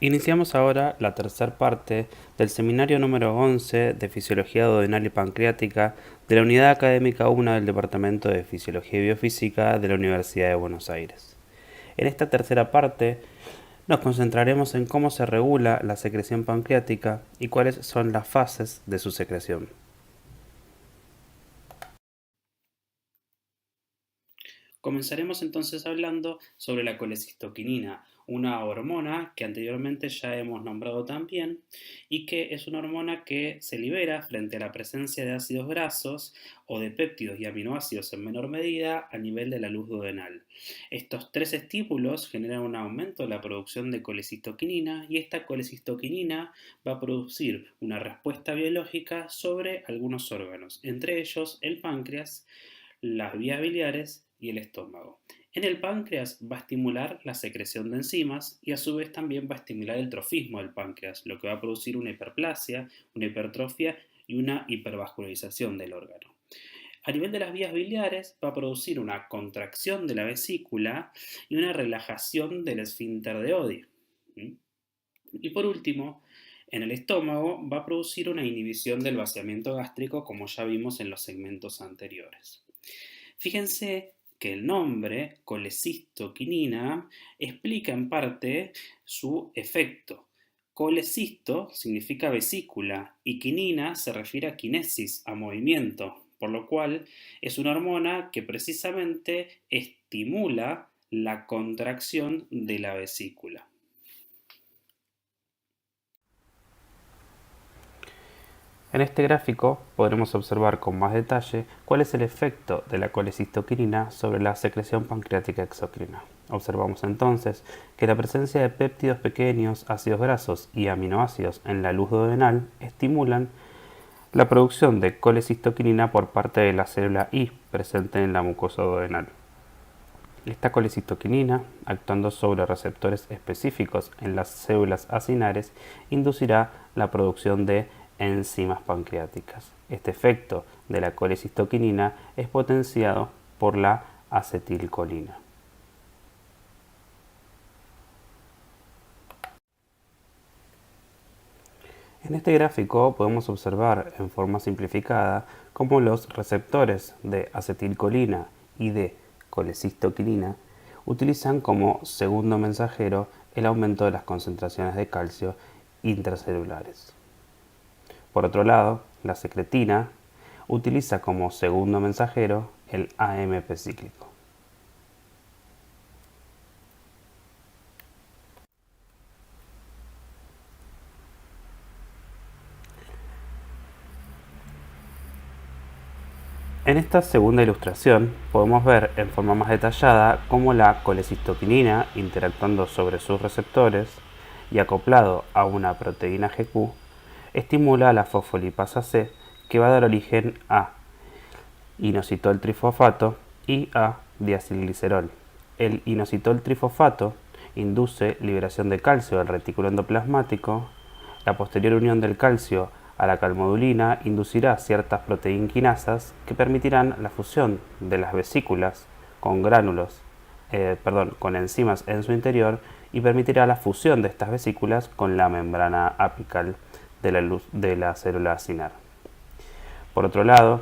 Iniciamos ahora la tercera parte del seminario número 11 de Fisiología Duodenal y Pancreática de la Unidad Académica 1 del Departamento de Fisiología y Biofísica de la Universidad de Buenos Aires. En esta tercera parte nos concentraremos en cómo se regula la secreción pancreática y cuáles son las fases de su secreción. Comenzaremos entonces hablando sobre la colecistoquinina, una hormona que anteriormente ya hemos nombrado también y que es una hormona que se libera frente a la presencia de ácidos grasos o de péptidos y aminoácidos en menor medida a nivel de la luz duodenal. Estos tres estímulos generan un aumento de la producción de colecistoquinina y esta colecistoquinina va a producir una respuesta biológica sobre algunos órganos, entre ellos el páncreas, las vías biliares y el estómago. En el páncreas va a estimular la secreción de enzimas y a su vez también va a estimular el trofismo del páncreas, lo que va a producir una hiperplasia, una hipertrofia y una hipervascularización del órgano. A nivel de las vías biliares va a producir una contracción de la vesícula y una relajación del esfínter de Oddi. Y por último, en el estómago va a producir una inhibición del vaciamiento gástrico como ya vimos en los segmentos anteriores. Fíjense que el nombre colecistoquinina explica en parte su efecto. Colecisto significa vesícula y quinina se refiere a quinesis, a movimiento, por lo cual es una hormona que precisamente estimula la contracción de la vesícula. En este gráfico podremos observar con más detalle cuál es el efecto de la colecistoquinina sobre la secreción pancreática exócrina. Observamos entonces que la presencia de péptidos pequeños, ácidos grasos y aminoácidos en la luz duodenal estimulan la producción de colecistoquinina por parte de la célula I presente en la mucosa duodenal. Esta colecistoquinina, actuando sobre receptores específicos en las células acinares, inducirá la producción de enzimas pancreáticas. Este efecto de la colecistoquinina es potenciado por la acetilcolina. En este gráfico podemos observar en forma simplificada cómo los receptores de acetilcolina y de colecistoquinina utilizan como segundo mensajero el aumento de las concentraciones de calcio intracelulares. Por otro lado, la secretina utiliza como segundo mensajero el AMP cíclico. En esta segunda ilustración podemos ver en forma más detallada cómo la colecistoquinina, interactuando sobre sus receptores y acoplado a una proteína GQ, estimula la fosfolipasa C, que va a dar origen a inositol trifosfato y a diacilglicerol. El inositol trifosfato induce liberación de calcio del retículo endoplasmático. La posterior unión del calcio a la calmodulina inducirá ciertas proteinquinasas que permitirán la fusión de las vesículas con con enzimas en su interior y permitirá la fusión de estas vesículas con la membrana apical de la célula acinar. Por otro lado,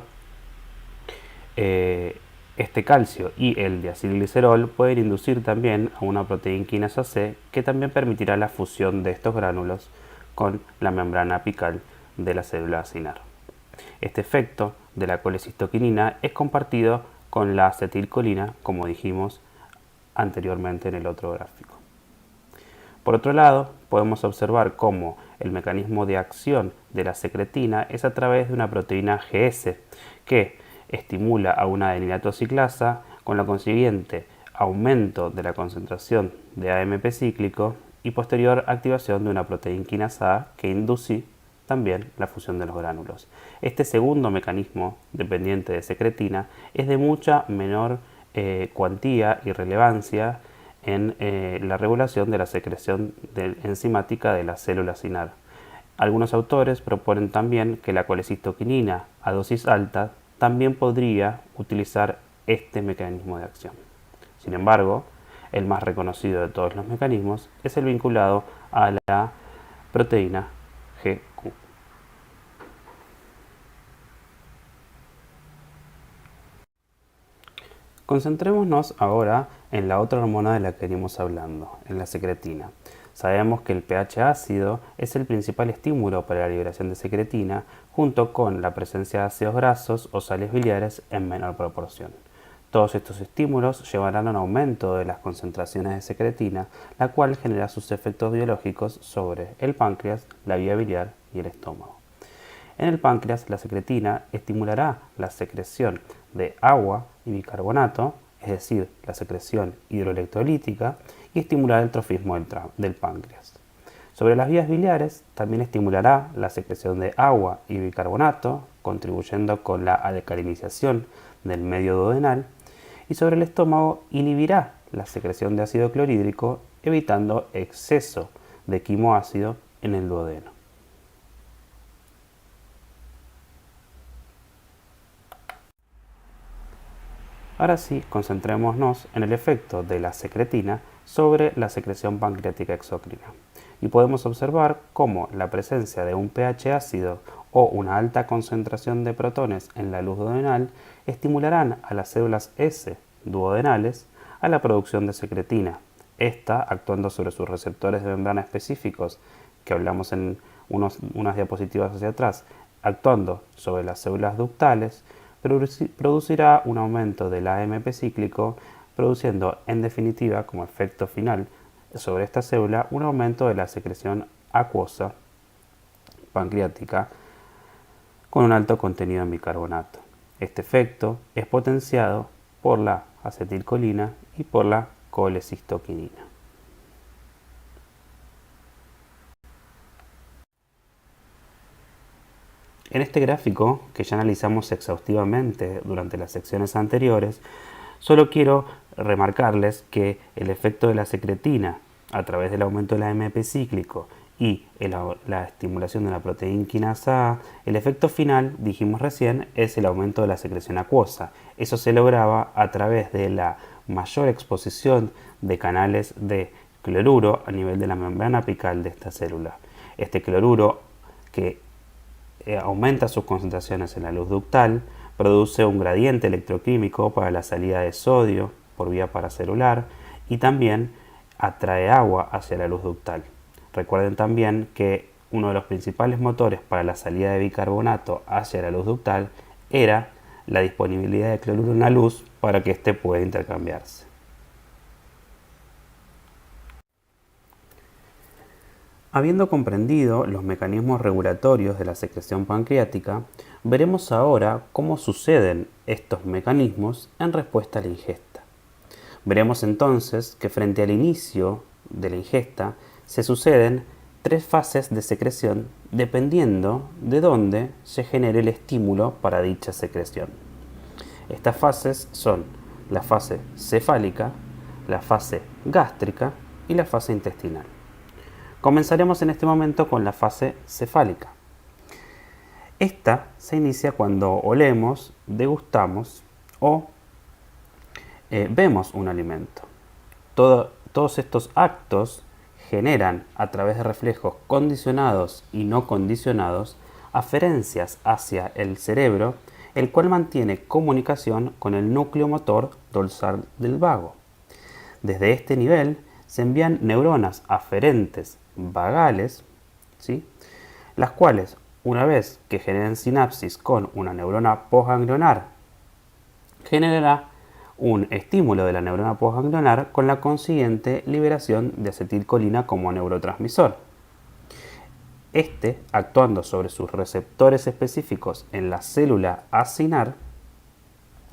este calcio y el diacilglicerol pueden inducir también a una proteinquinasa C que también permitirá la fusión de estos gránulos con la membrana apical de la célula acinar. Este efecto de la colecistoquinina es compartido con la acetilcolina, como dijimos anteriormente en el otro gráfico. Por otro lado, podemos observar cómo el mecanismo de acción de la secretina es a través de una proteína GS que estimula a una adenilato ciclasa con lo consiguiente aumento de la concentración de AMP cíclico y posterior activación de una proteínquinasa A que induce también la fusión de los gránulos. Este segundo mecanismo dependiente de secretina es de mucha menor cuantía y relevancia en la regulación de la secreción enzimática de la célula acinar. Algunos autores proponen también que la colecistoquinina a dosis alta también podría utilizar este mecanismo de acción. Sin embargo, El más reconocido de todos los mecanismos es el vinculado a la proteína GQ. Concentrémonos ahora en la otra hormona de la que venimos hablando, en la secretina. Sabemos que el pH ácido es el principal estímulo para la liberación de secretina, junto con la presencia de ácidos grasos o sales biliares en menor proporción. Todos estos estímulos llevarán a un aumento de las concentraciones de secretina, la cual genera sus efectos biológicos sobre el páncreas, la vía biliar y el estómago. En el páncreas, la secretina estimulará la secreción de agua y bicarbonato, es decir, la secreción hidroelectrolítica, y estimulará el trofismo del páncreas. Sobre las vías biliares, también estimulará la secreción de agua y bicarbonato, contribuyendo con la alcalinización del medio duodenal, y sobre el estómago inhibirá la secreción de ácido clorhídrico, evitando exceso de quimoácido en el duodeno. Ahora sí, concentrémonos en el efecto de la secretina sobre la secreción pancreática exócrina. Y podemos observar cómo la presencia de un pH ácido o una alta concentración de protones en la luz duodenal estimularán a las células S duodenales a la producción de secretina, esta actuando sobre sus receptores de membrana específicos, que hablamos en unas diapositivas hacia atrás, actuando sobre las células ductales, producirá un aumento del AMP cíclico, produciendo en definitiva como efecto final sobre esta célula un aumento de la secreción acuosa pancreática con un alto contenido en bicarbonato. Este efecto es potenciado por la acetilcolina y por la colecistoquinina. En este gráfico, que ya analizamos exhaustivamente durante las secciones anteriores, solo quiero remarcarles que el efecto de la secretina a través del aumento del AMP cíclico y la estimulación de la proteína quinasa A, el efecto final, dijimos recién, es el aumento de la secreción acuosa. Eso se lograba a través de la mayor exposición de canales de cloruro a nivel de la membrana apical de esta célula. Este cloruro, que aumenta sus concentraciones en la luz ductal, produce un gradiente electroquímico para la salida de sodio por vía paracelular y también atrae agua hacia la luz ductal. Recuerden también que uno de los principales motores para la salida de bicarbonato hacia la luz ductal era la disponibilidad de cloruro en la luz para que éste pueda intercambiarse. Habiendo comprendido los mecanismos regulatorios de la secreción pancreática, veremos ahora cómo suceden estos mecanismos en respuesta a la ingesta. Veremos entonces que frente al inicio de la ingesta se suceden tres fases de secreción dependiendo de dónde se genere el estímulo para dicha secreción. Estas fases son la fase cefálica, la fase gástrica y la fase intestinal. Comenzaremos en este momento con la fase cefálica. Esta se inicia cuando olemos, degustamos o vemos un alimento. Todos estos actos generan, a través de reflejos condicionados y no condicionados, aferencias hacia el cerebro, el cual mantiene comunicación con el núcleo motor dorsal del vago. Desde este nivel se envían neuronas aferentes vagales, ¿sí?, las cuales, una vez que generen sinapsis con una neurona postganglionar, generará un estímulo de la neurona postganglionar con la consiguiente liberación de acetilcolina como neurotransmisor. Este, actuando sobre sus receptores específicos en la célula acinar,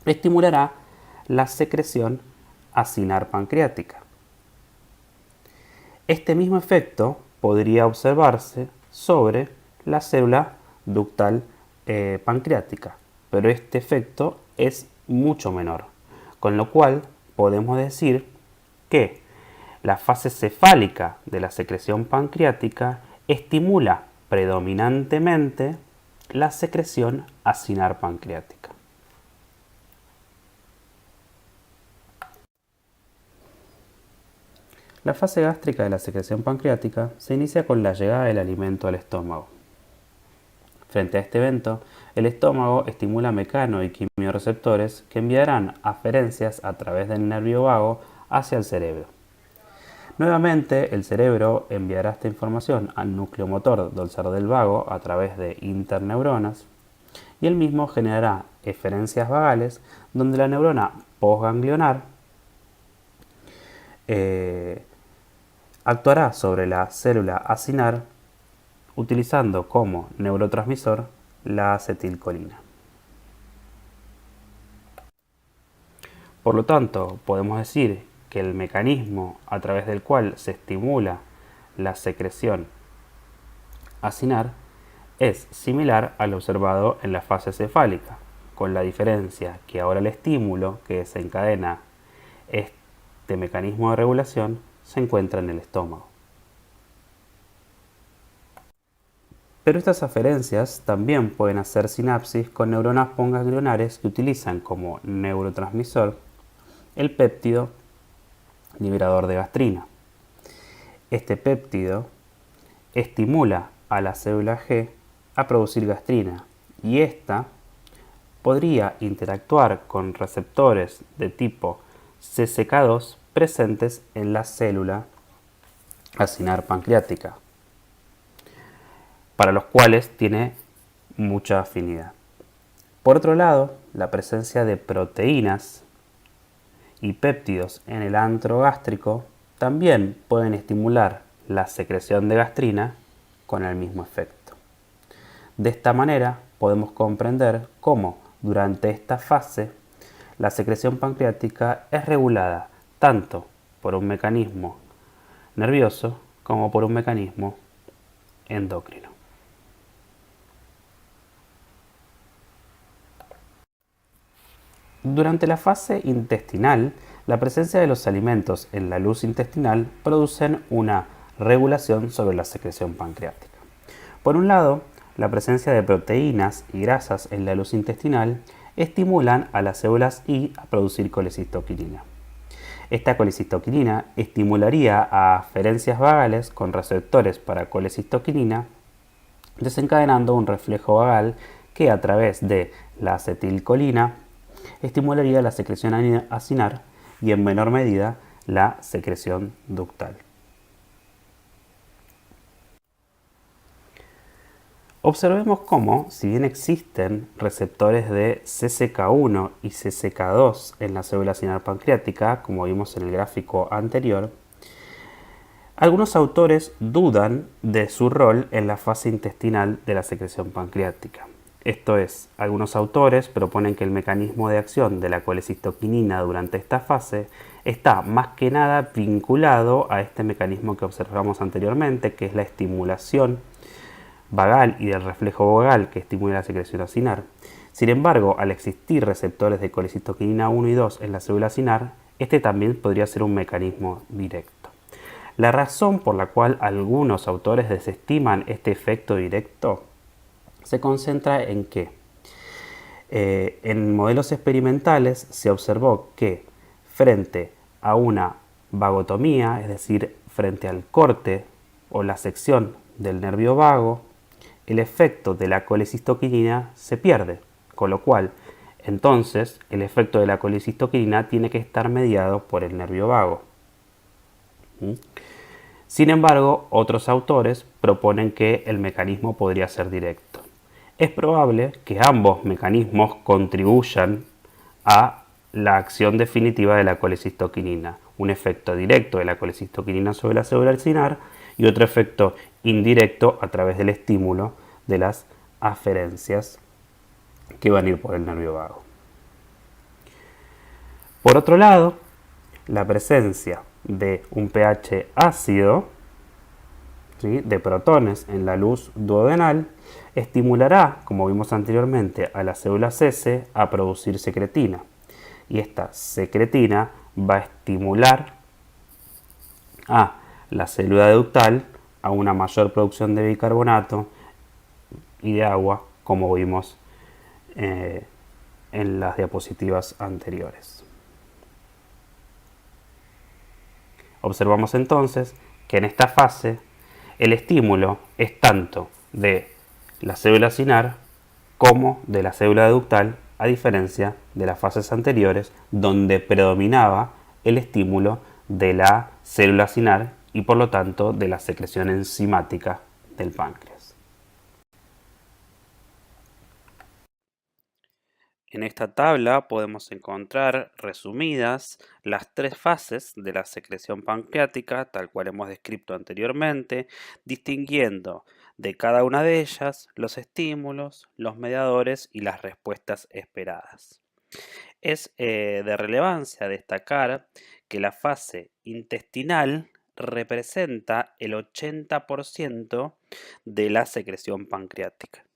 estimulará la secreción acinar pancreática. Este mismo efecto podría observarse sobre la célula ductal pancreática, pero este efecto es mucho menor, con lo cual podemos decir que la fase cefálica de la secreción pancreática estimula predominantemente la secreción acinar pancreática. La fase gástrica de la secreción pancreática se inicia con la llegada del alimento al estómago. Frente a este evento, el estómago estimula mecano y quimioreceptores que enviarán aferencias a través del nervio vago hacia el cerebro. Nuevamente, el cerebro enviará esta información al núcleo motor dorsal del vago a través de interneuronas y el mismo generará eferencias vagales donde la neurona postganglionar actuará sobre la célula acinar utilizando como neurotransmisor la acetilcolina. Por lo tanto, podemos decir que el mecanismo a través del cual se estimula la secreción acinar es similar al observado en la fase cefálica, con la diferencia que ahora el estímulo que desencadena este mecanismo de regulación se encuentra en el estómago. Pero estas aferencias también pueden hacer sinapsis con neuronas postganglionares que utilizan como neurotransmisor el péptido liberador de gastrina. Este péptido estimula a la célula G a producir gastrina y ésta podría interactuar con receptores de tipo CCK2 presentes en la célula acinar pancreática, para los cuales tiene mucha afinidad. Por otro lado, la presencia de proteínas y péptidos en el antro gástrico también pueden estimular la secreción de gastrina con el mismo efecto. De esta manera podemos comprender cómo durante esta fase la secreción pancreática es regulada tanto por un mecanismo nervioso como por un mecanismo endocrino. Durante la fase intestinal, la presencia de los alimentos en la luz intestinal producen una regulación sobre la secreción pancreática. Por un lado, la presencia de proteínas y grasas en la luz intestinal estimulan a las células I a producir colecistoquinina. Esta colecistoquinina estimularía a aferencias vagales con receptores para colecistoquinina, desencadenando un reflejo vagal que a través de la acetilcolina estimularía la secreción acinar y en menor medida la secreción ductal. Observemos cómo, si bien existen receptores de CCK1 y CCK2 en la célula acinar pancreática, como vimos en el gráfico anterior, algunos autores dudan de su rol en la fase intestinal de la secreción pancreática. Esto es, algunos autores proponen que el mecanismo de acción de la colecistoquinina durante esta fase está más que nada vinculado a este mecanismo que observamos anteriormente, que es la estimulación vagal y del reflejo vagal que estimula la secreción acinar. Sin embargo, al existir receptores de colecistoquinina 1 y 2 en la célula acinar, este también podría ser un mecanismo directo. La razón por la cual algunos autores desestiman este efecto directo se concentra en que en modelos experimentales se observó que frente a una vagotomía, es decir, frente al corte o la sección del nervio vago, el efecto de la colecistoquinina se pierde, con lo cual entonces el efecto de la colecistoquinina tiene que estar mediado por el nervio vago. Sin embargo, otros autores proponen que el mecanismo podría ser directo. Es probable que ambos mecanismos contribuyan a la acción definitiva de la colecistoquinina, un efecto directo de la colecistoquinina sobre la célula acinar y otro efecto indirecto a través del estímulo de las aferencias que van a ir por el nervio vago. Por otro lado, la presencia de un pH ácido, ¿sí?, de protones en la luz duodenal estimulará, como vimos anteriormente, a las células S a producir secretina. Y esta secretina va a estimular a la célula ductal a una mayor producción de bicarbonato y de agua, como vimos en las diapositivas anteriores. Observamos entonces que en esta fase el estímulo es tanto de la célula cinar como de la célula ductal, a diferencia de las fases anteriores donde predominaba el estímulo de la célula cinar y por lo tanto de la secreción enzimática del páncreas. En esta tabla podemos encontrar resumidas las tres fases de la secreción pancreática, tal cual hemos descrito anteriormente, distinguiendo de cada una de ellas los estímulos, los mediadores y las respuestas esperadas. Es de relevancia destacar que la fase intestinal representa el 80% de la secreción pancreática.